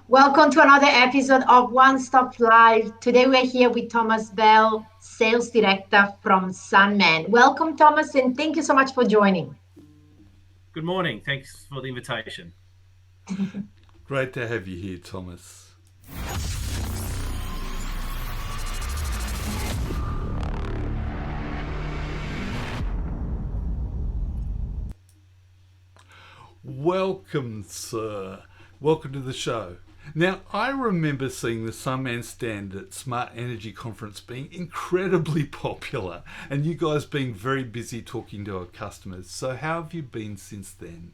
Welcome to another episode of One Stop Live. Today we're here with Thomas Bell, Sales Director from Sunman. Welcome, Thomas, and thank you so much for joining. Good morning. Thanks for the invitation. Great to have you here, Thomas. Welcome, sir. Welcome to the show. Now, I remember seeing the Sunman stand at Smart Energy Conference being incredibly popular and you guys being very busy talking to our customers. So how have you been since then?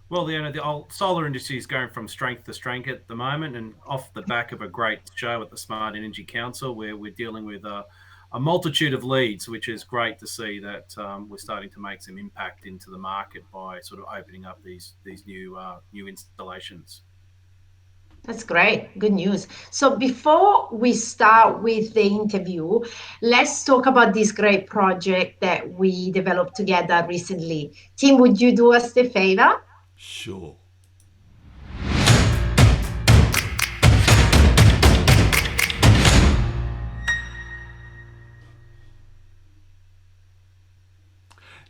Well, the old solar industry is going from strength to strength at the moment, and off the back of a great show at the Smart Energy Council, where we're dealing with a multitude of leads, which is great to see that we're starting to make some impact into the market by sort of opening up these new installations. That's great. Good news. So before we start with the interview, let's talk about this great project that we developed together recently. Tim, would you do us the favor? Sure.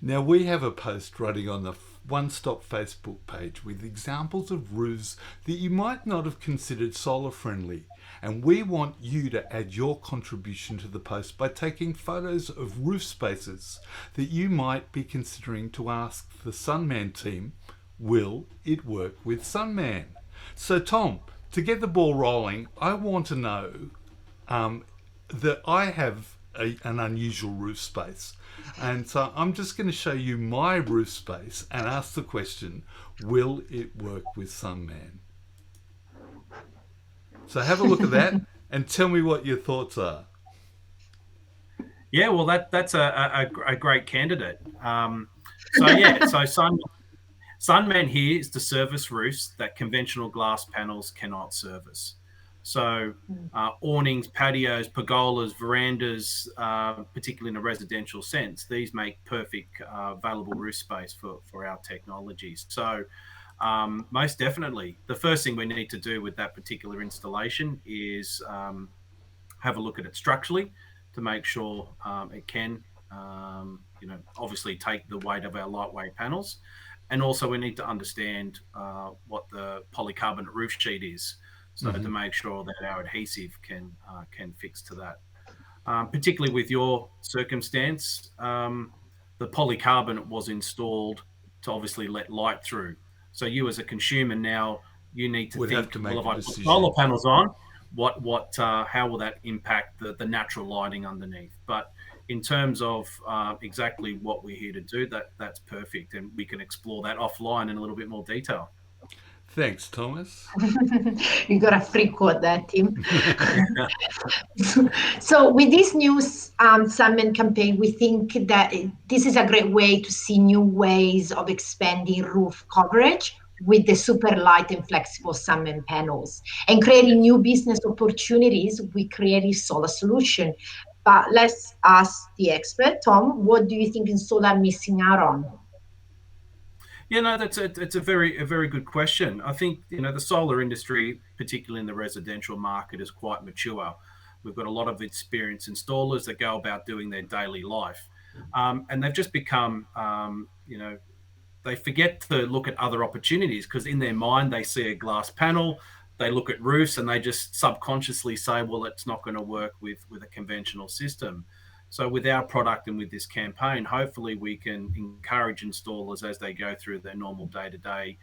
Now, we have a post running on the One Stop Facebook page with examples of roofs that you might not have considered solar friendly, and we want you to add your contribution to the post by taking photos of roof spaces that you might be considering to ask the Sunman team, will it work with Sunman? So Tom, to get the ball rolling, I want to know that I have an unusual roof space. And so I'm just going to show you my roof space and ask the question, will it work with Sunman? So have a look at that and tell me what your thoughts are. Yeah, well, that's a great candidate. So Sunman here is to service roofs that conventional glass panels cannot service. So awnings, patios, pergolas, verandas, particularly in a residential sense, these make perfect available roof space for our technologies. So most definitely, the first thing we need to do with that particular installation is have a look at it structurally to make sure it can, obviously take the weight of our lightweight panels. And also we need to understand what the polycarbonate roof sheet is. So to make sure that our adhesive can fix to that. Particularly with your circumstance, the polycarbonate was installed to obviously let light through. So you as a consumer now, you need to think, well, if I put solar panels on, how will that impact the natural lighting underneath? But in terms of exactly what we're here to do, that's perfect, and we can explore that offline in a little bit more detail. Thanks, Thomas. You got a free quote there, Tim. So with this new Sunman campaign, we think that this is a great way to see new ways of expanding roof coverage with the super light and flexible Sunman panels and creating new business opportunities with creative solar solution. But let's ask the expert, Tom, what do you think installers are missing out on? Yeah, no, it's a very good question. I think the solar industry, particularly in the residential market, is quite mature. We've got a lot of experienced installers that go about doing their daily life, and they've just become, they forget to look at other opportunities because in their mind they see a glass panel, they look at roofs, and they just subconsciously say, well, it's not going to work with a conventional system. So with our product and with this campaign, hopefully we can encourage installers as they go through their normal day-to-day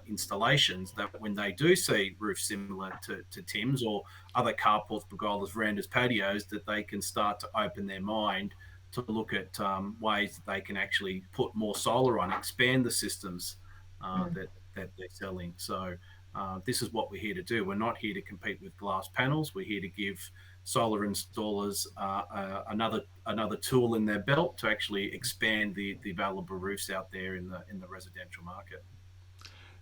installations, that when they do see roofs similar to Tim's or other carports, pergolas, verandas, patios, that they can start to open their mind to look at ways that they can actually put more solar on, expand the systems that they're selling. So this is what we're here to do. We're not here to compete with glass panels. We're here to give solar installers another tool in their belt to actually expand the available roofs out there in the residential market.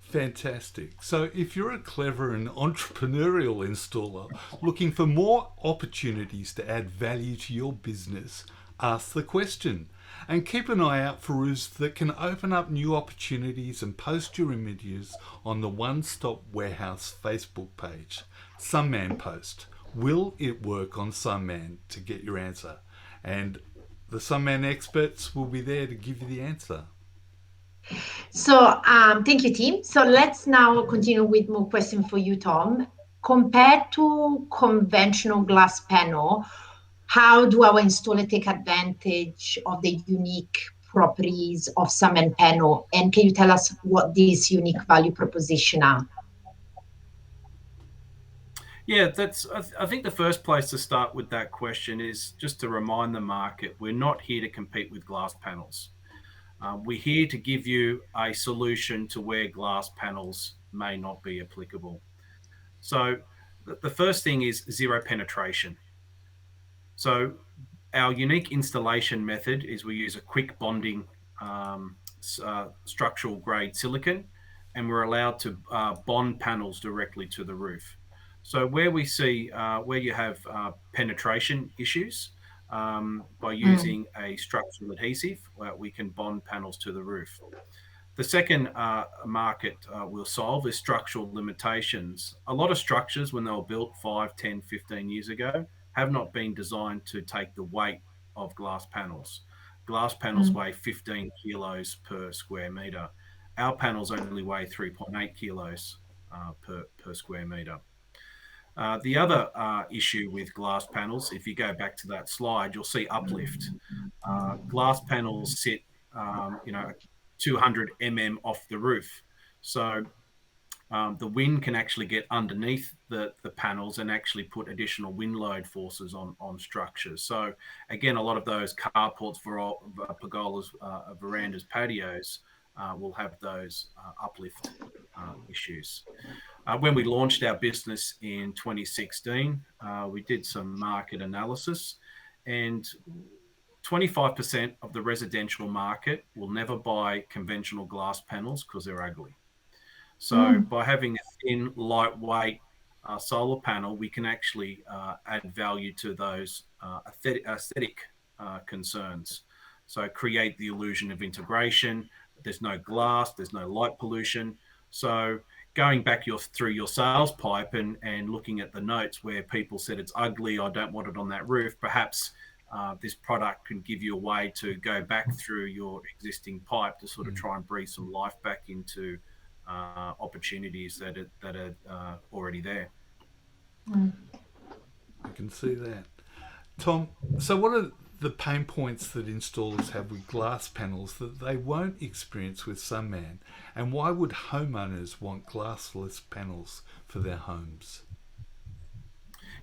Fantastic. So if you're a clever and entrepreneurial installer looking for more opportunities to add value to your business, ask the question. And keep an eye out for roofs that can open up new opportunities and post your images on the One Stop Warehouse Facebook page. Sunman Post. Will it work on Sunman? To get your answer. And the Sunman experts will be there to give you the answer. So thank you, team. So let's now continue with more questions for you, Tom. Compared to conventional glass panel, how do our installer take advantage of the unique properties of Sunman panel? And can you tell us what these unique value proposition are? Yeah, I think the first place to start with that question is just to remind the market we're not here to compete with glass panels. We're here to give you a solution to where glass panels may not be applicable. So the first thing is zero penetration. So our unique installation method is we use a quick bonding structural grade silicon, and we're allowed to bond panels directly to the roof. So where we see where you have penetration issues, by using a structural adhesive, we can bond panels to the roof. The second market we'll solve is structural limitations. A lot of structures, when they were built 5, 10, 15 years ago, have not been designed to take the weight of glass panels. Glass panels weigh 15 kilos per square metre. Our panels only weigh 3.8 kilos per square metre. The other issue with glass panels, if you go back to that slide, you'll see uplift. Glass panels sit, 200 off the roof. So the wind can actually get underneath the panels and actually put additional wind load forces on structures. So again, a lot of those carports, pergolas, verandas, patios will have those uplift issues. When we launched our business in 2016, we did some market analysis, and 25% of the residential market will never buy conventional glass panels because they're ugly. So by having a thin, lightweight solar panel, we can actually add value to those aesthetic concerns. So create the illusion of integration. There's no glass, there's no light pollution. So going back through your sales pipe and looking at the notes where people said it's ugly, I don't want it on that roof, perhaps this product can give you a way to go back through your existing pipe to sort of try and breathe some life back into opportunities that are already there. I can see that. Tom, so what are the pain points that installers have with glass panels that they won't experience with Sunman? And why would homeowners want glassless panels for their homes?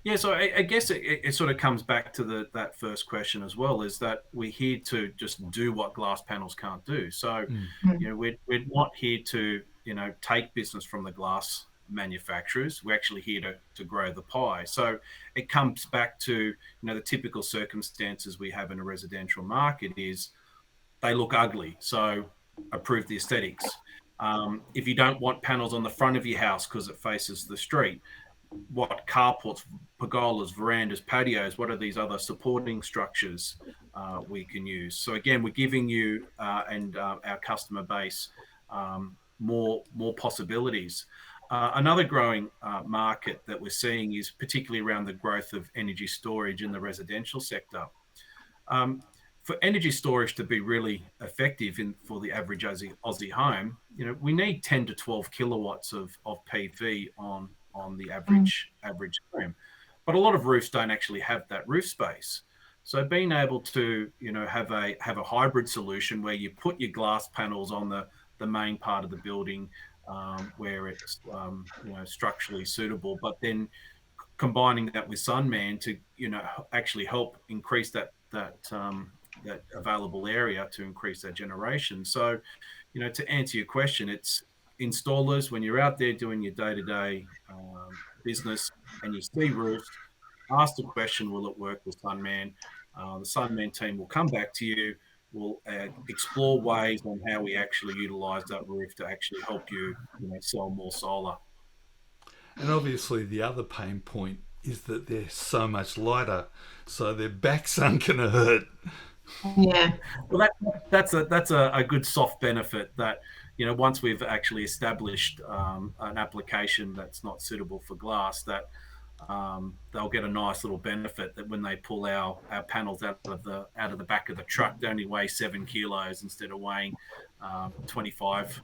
Yeah, so I guess it sort of comes back to that first question as well, is that we're here to just do what glass panels can't do. So, we're not here to, take business from the glass manufacturers. We're actually here to grow the pie. So it comes back to, the typical circumstances we have in a residential market is they look ugly. So approve the aesthetics. If you don't want panels on the front of your house because it faces the street, what carports, pergolas, verandas, patios, what are these other supporting structures we can use? So again, we're giving you and our customer base more possibilities. Another growing market that we're seeing is particularly around the growth of energy storage in the residential sector. For energy storage to be really effective for the average Aussie home, we need 10 to 12 kilowatts of PV on the average home. But a lot of roofs don't actually have that roof space. So being able to, have a hybrid solution where you put your glass panels on the main part of the building where it's structurally suitable, but then combining that with Sunman to actually help increase that available area to increase that generation. So to answer your question, it's installers, when you're out there doing your day-to-day business and you see roofs, ask the question, will it work with Sunman? The Sunman team will come back to you. We'll explore ways on how we actually utilize that roof to actually help you, sell more solar. And obviously the other pain point is that they're so much lighter, so their backs aren't going to hurt. Yeah. Well, that's a good soft benefit that, once we've actually established an application that's not suitable for glass, that they'll get a nice little benefit that when they pull our panels out of the back of the truck, they only weigh 7 kilos instead of weighing 25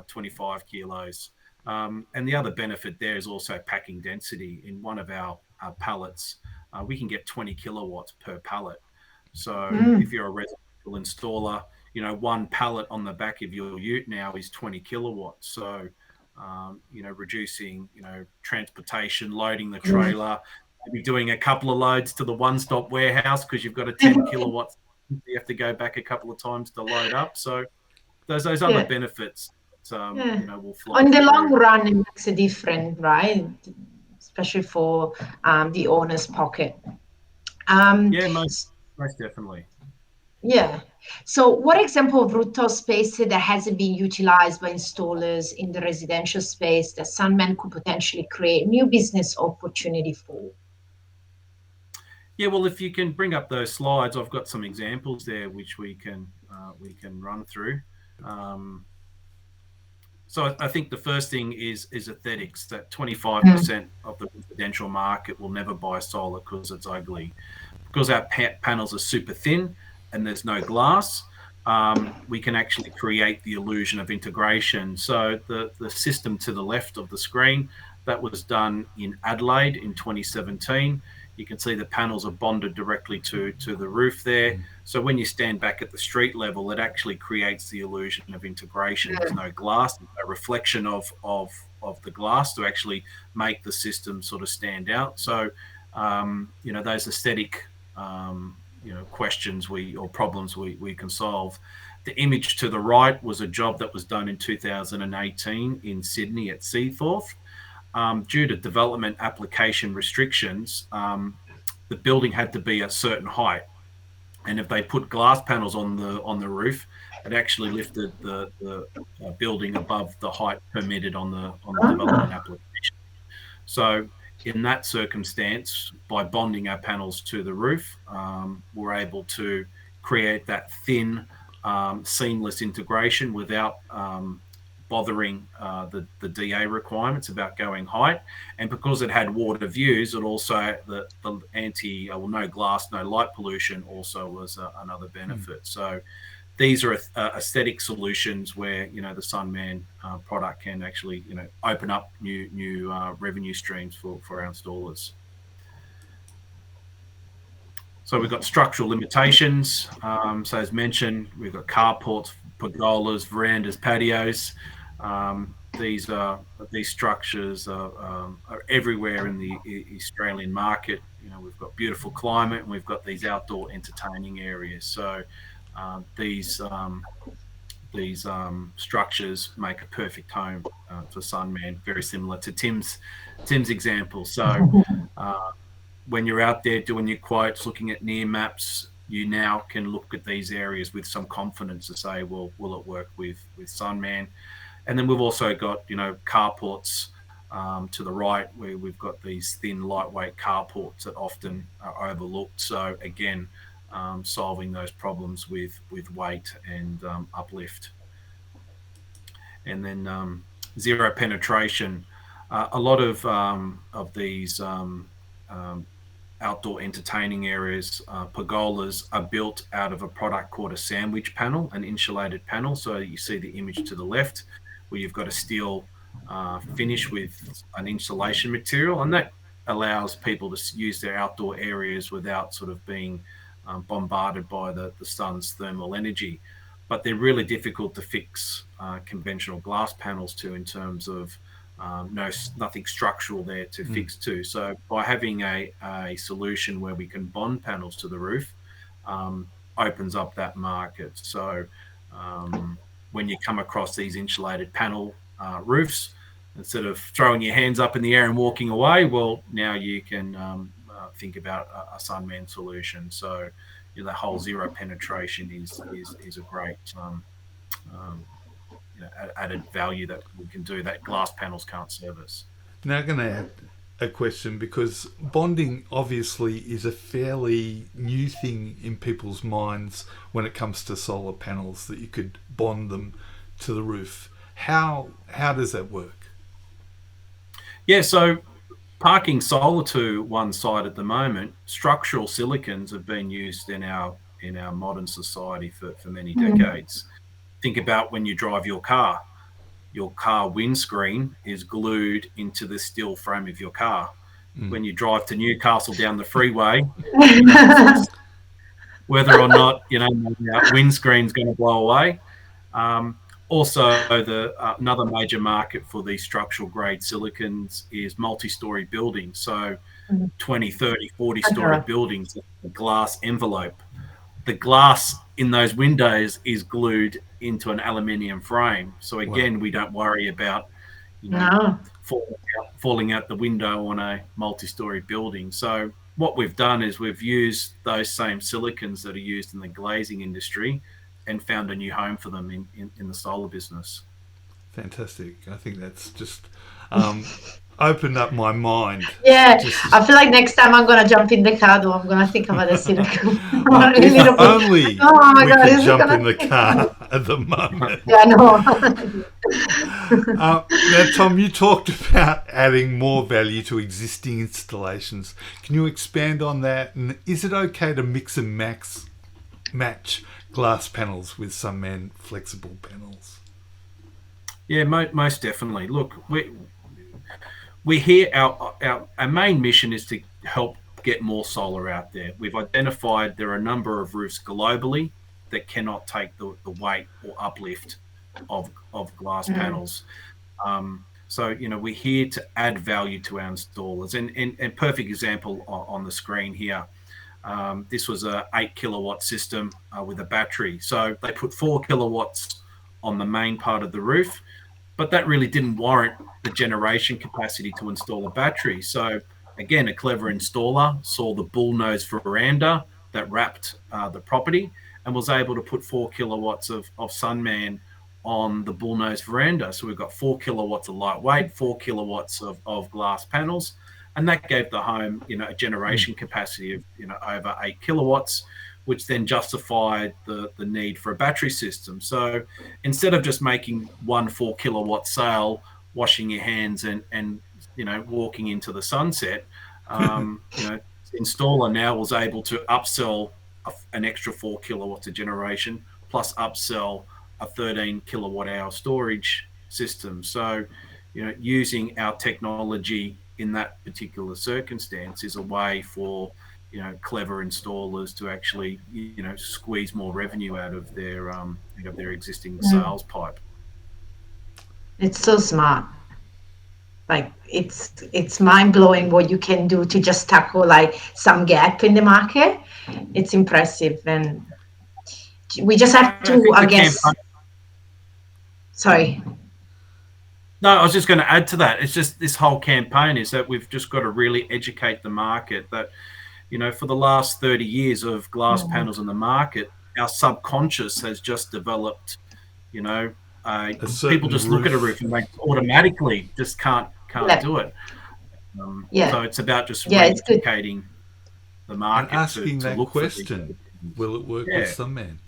25 kilos. And the other benefit there is also packing density. In one of our pallets, we can get 20 kilowatts per pallet. So if Mm. you're a residential installer, one pallet on the back of your ute now is 20 kilowatts. So, reducing, transportation, loading the Yeah. trailer, maybe doing a couple of loads to the one-stop warehouse because you've got a 10 kilowatts. You have to go back a couple of times to load up. So those other Yeah. benefits, Yeah. will flow On the long through. run, it makes a difference, right? Especially for the owner's pocket. Um, Yeah, most definitely. yeah. So, what example of rooftop space that hasn't been utilized by installers in the residential space that Sunman could potentially create new business opportunity for? Yeah, well, if you can bring up those slides, I've got some examples there which we can run through. Um, so I think the first thing is aesthetics. That Mm. 25% of the residential market will never buy solar because it's ugly. Because our panels are super thin and there's no glass, we can actually create the illusion of integration. So the system to the left of the screen, that was done in Adelaide in 2017. You can see the panels are bonded directly to the roof there. So when you stand back at the street level, it actually creates the illusion of integration. There's no glass, no reflection of the glass to actually make the system sort of stand out. So those aesthetic questions or problems we can solve. The image to the right was a job that was done in 2018 in Sydney at Seaforth. Due to development application restrictions, the building had to be a certain height, and if they put glass panels on the roof, it actually lifted the building above the height permitted on the development Ah, application. So in that circumstance, by bonding our panels to the roof, we're able to create that thin, seamless integration without bothering the DA requirements about going height. And because it had water views, it also the no glass, no light pollution also was another benefit. So these are aesthetic solutions where the Sunman product can actually open up new revenue streams for our installers. So we've got structural limitations. So as mentioned, we've got carports, pergolas, verandas, patios. These structures are everywhere in the Australian market. We've got beautiful climate, and we've got these outdoor entertaining areas. So these structures make a perfect home for Sunman, very similar to Tim's example. So when you're out there doing your quotes, looking at near maps, you now can look at these areas with some confidence to say, well, will it work with Sunman? And then we've also got carports to the right, where we've got these thin, lightweight carports that often are overlooked. So again, solving those problems with weight and uplift. And then zero penetration. A lot of these outdoor entertaining areas, pergolas, are built out of a product called a sandwich panel, an insulated panel. So you see the image to the left, where you've got a steel finish with an insulation material, and that allows people to use their outdoor areas without sort of being bombarded by the sun's thermal energy. But they're really difficult to fix conventional glass panels to, in terms of nothing structural there to fix to. So by having a solution where we can bond panels to the roof, opens up that market. So when you come across these insulated panel roofs, instead of throwing your hands up in the air and walking away, well, now you can think about a Sunman solution. So the whole zero penetration is a great added value that we can do that glass panels can't service. Now, I'm going to a question, because bonding obviously is a fairly new thing in people's minds when it comes to solar panels, that you could bond them to the roof. How does that work? Yeah, so parking solar to one side at the moment, structural silicons have been used in our modern society for many decades. Think about when you drive your car windscreen is glued into the steel frame of your car. When you drive to Newcastle down the freeway, you know, whether or not the windscreen's going to blow away. Also, the another major market for these structural grade silicons is multi-story buildings. So 20, 30, 40-story buildings, a glass envelope. The glass in those windows is glued into an aluminium frame. So Wow. again, we don't worry about, you know, No. falling out the window on a multi-story building. So what we've done is we've used those same silicons that are used in the glazing industry and found a new home for them in the solar business. Fantastic. I think that's just opened up my mind. Yeah, Just I feel like next time I'm gonna jump in the car, though, I'm gonna think about the silicone. Really if little bit. only Oh my we God, could is it jump gonna in the take time? car at the moment. Yeah, no. Now, Tom, you talked about adding more value to existing installations. Can you expand on that? And is it okay to mix and match glass panels with Sunman flexible panels? Yeah, most definitely. Look, we hear our main mission is to help get more solar out there. We've identified there are a number of roofs globally that cannot take the weight or uplift of glass panels. So, we're here to add value to our installers. And perfect example on the screen here. This was a 8 kilowatt system with a battery. So they put 4 kilowatts on the main part of the roof, but that really didn't warrant the generation capacity to install a battery. So again, a clever installer saw the bullnose veranda that wrapped the property and was able to put 4 kilowatts of Sunman on the bullnose veranda. So we've got 4 kilowatts of lightweight, 4 kilowatts of glass panels, and that gave the home, a generation capacity of, over 8 kilowatts, which then justified the need for a battery system. So instead of just making one 4 kilowatt sale, washing your hands and walking into the sunset, the installer now was able to upsell an extra 4 kilowatts of generation plus upsell a 13 kilowatt hour storage system. So, using our technology in that particular circumstance is a way for clever installers to actually squeeze more revenue out of their existing sales pipe. It's so smart. Like it's mind blowing what you can do to just tackle like some gap in the market. It's impressive, and we just have I to, think I the guess. campaign. Sorry. No, I was just going to add to that. It's just this whole campaign is that we've just got to really educate the market that, for the last 30 years of glass panels in the market, our subconscious has just developed, A people certain just look at a roof roof. and they automatically just can't Yeah, do it. So yeah, it's about just yeah. It's good. re-educating the And market asking to that look for these question, opportunities. will it work with Yeah, Sunman?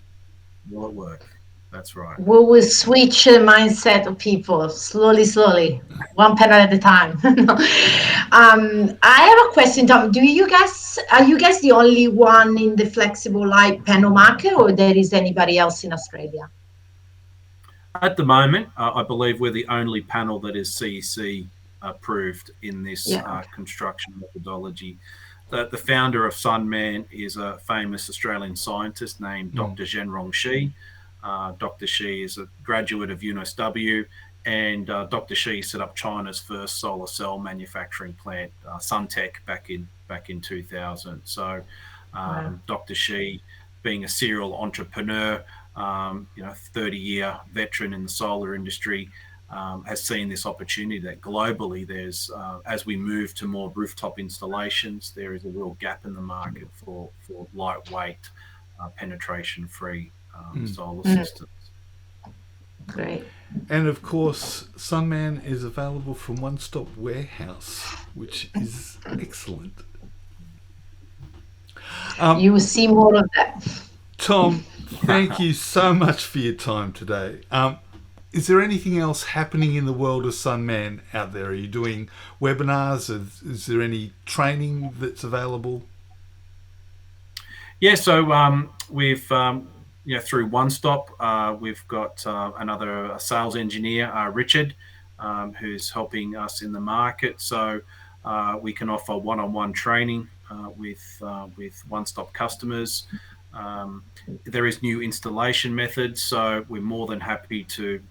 will it work? That's right. We will switch the mindset of people slowly, slowly, one panel at a time. I have a question, Tom. Are you guys the only one in the flexible light panel market, or there is anybody else in Australia? At the moment, I believe we're the only panel that is CEC approved in this Yeah. construction methodology. The founder of Sunman is a famous Australian scientist named Dr. Zhenrong Shi. Dr. Shi is a graduate of UNSW, and Dr. Shi set up China's first solar cell manufacturing plant, Suntech, back in 2000. So, Wow. Dr. Shi, being a serial entrepreneur, 30-year veteran in the solar industry, has seen this opportunity that globally there's, as we move to more rooftop installations, there is a real gap in the market for lightweight, penetration-free solar systems. Great. And of course, Sunman is available from One Stop Warehouse, which is excellent. You will see more of that. Tom, thank you so much for your time today. Is there anything else happening in the world of Sunman out there? Are you doing webinars? Is there any training that's available? Yeah, so we've through One Stop, we've got another sales engineer, Richard, who's helping us in the market. So we can offer one-on-one training with One Stop customers. There is new installation methods, so we're more than happy to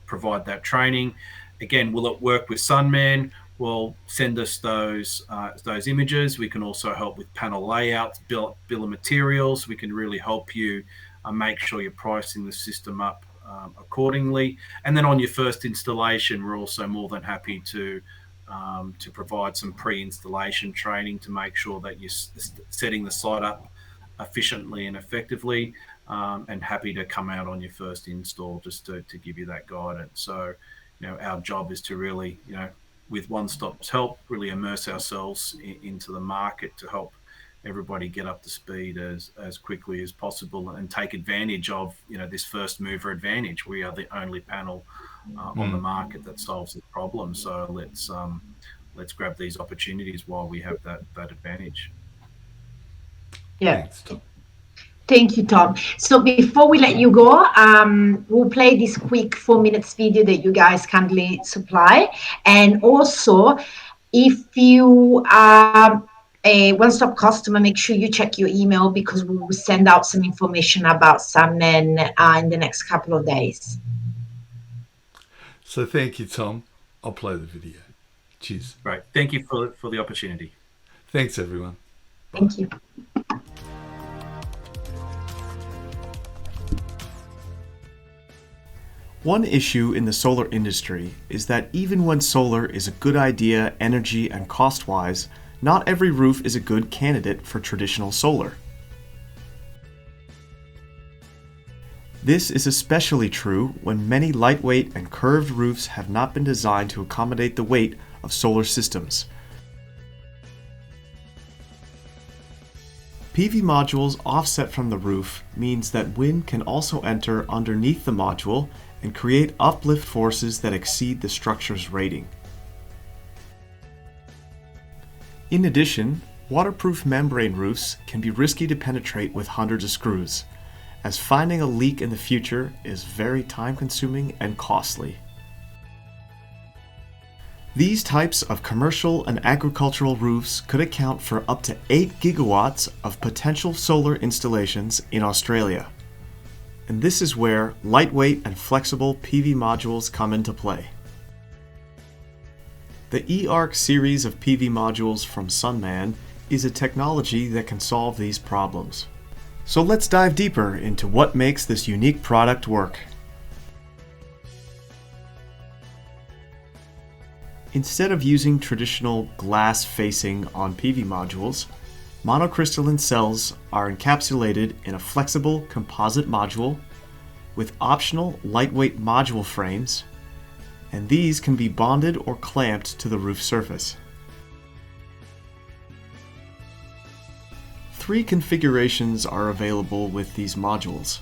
provide that training. Again, will it work with Sunman? Well, send us those images. We can also help with panel layouts, bill of materials. We can really help you make sure you're pricing the system up accordingly. And then on your first installation, we're also more than happy to provide some pre-installation training to make sure that you're setting the site up efficiently and effectively, and happy to come out on your first install just to give you that guidance. So, our job is to really, with One Stop's help, really immerse ourselves into the market to help everybody get up to speed as quickly as possible and take advantage of this first mover advantage. We are the only panel on the market that solves the problem. So let's grab these opportunities while we have that advantage. Yeah. Thanks, Tom. Thank you, Tom. So before we let you go, we'll play this quick 4 minutes video that you guys kindly supply. And also, if you are a one-stop customer, make sure you check your email because we will send out some information about Sunman in the next couple of days. So thank you, Tom. I'll play the video. Cheers. Right. Thank you for the opportunity. Thanks, everyone. Bye. Thank you. One issue in the solar industry is that even when solar is a good idea energy and cost-wise, not every roof is a good candidate for traditional solar. This is especially true when many lightweight and curved roofs have not been designed to accommodate the weight of solar systems. PV modules offset from the roof means that wind can also enter underneath the module and create uplift forces that exceed the structure's rating. In addition, waterproof membrane roofs can be risky to penetrate with hundreds of screws, as finding a leak in the future is very time-consuming and costly. These types of commercial and agricultural roofs could account for up to 8 gigawatts of potential solar installations in Australia. And this is where lightweight and flexible PV modules come into play. The eArc series of PV modules from Sunman is a technology that can solve these problems. So let's dive deeper into what makes this unique product work. Instead of using traditional glass facing on PV modules, monocrystalline cells are encapsulated in a flexible composite module with optional lightweight module frames, and these can be bonded or clamped to the roof surface. 3 configurations are available with these modules: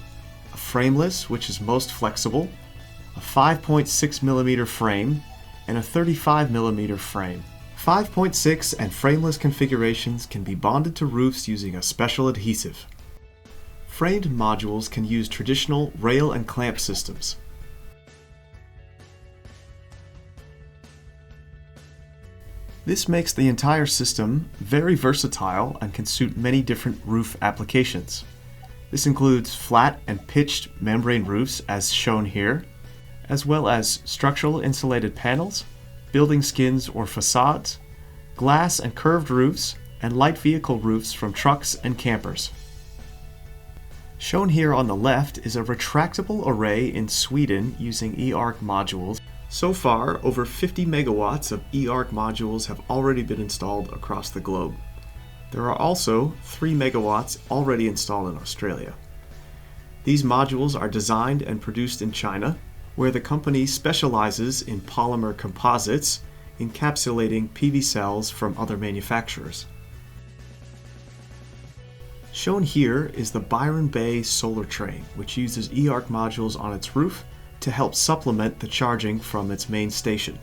a frameless, which is most flexible, a 5.6mm frame, and a 35mm frame. 5.6 and frameless configurations can be bonded to roofs using a special adhesive. Framed modules can use traditional rail and clamp systems. This makes the entire system very versatile and can suit many different roof applications. This includes flat and pitched membrane roofs as shown here, as well as structural insulated panels, building skins or facades, glass and curved roofs, and light vehicle roofs from trucks and campers. Shown here on the left is a retractable array in Sweden using eArc modules. So far, over 50 megawatts of eArc modules have already been installed across the globe. There are also 3 megawatts already installed in Australia. These modules are designed and produced in China where the company specializes in polymer composites, encapsulating PV cells from other manufacturers. Shown here is the Byron Bay solar train, which uses eArc modules on its roof to help supplement the charging from its main station.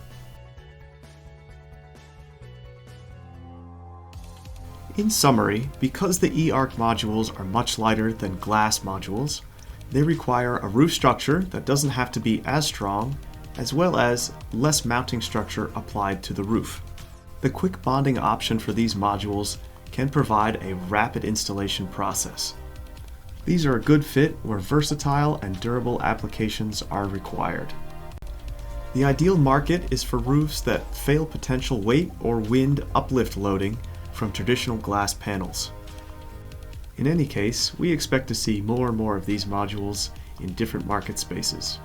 In summary, because the eArc modules are much lighter than glass modules, they require a roof structure that doesn't have to be as strong, as well as less mounting structure applied to the roof. The quick bonding option for these modules can provide a rapid installation process. These are a good fit where versatile and durable applications are required. The ideal market is for roofs that fail potential weight or wind uplift loading from traditional glass panels. In any case, we expect to see more and more of these modules in different market spaces.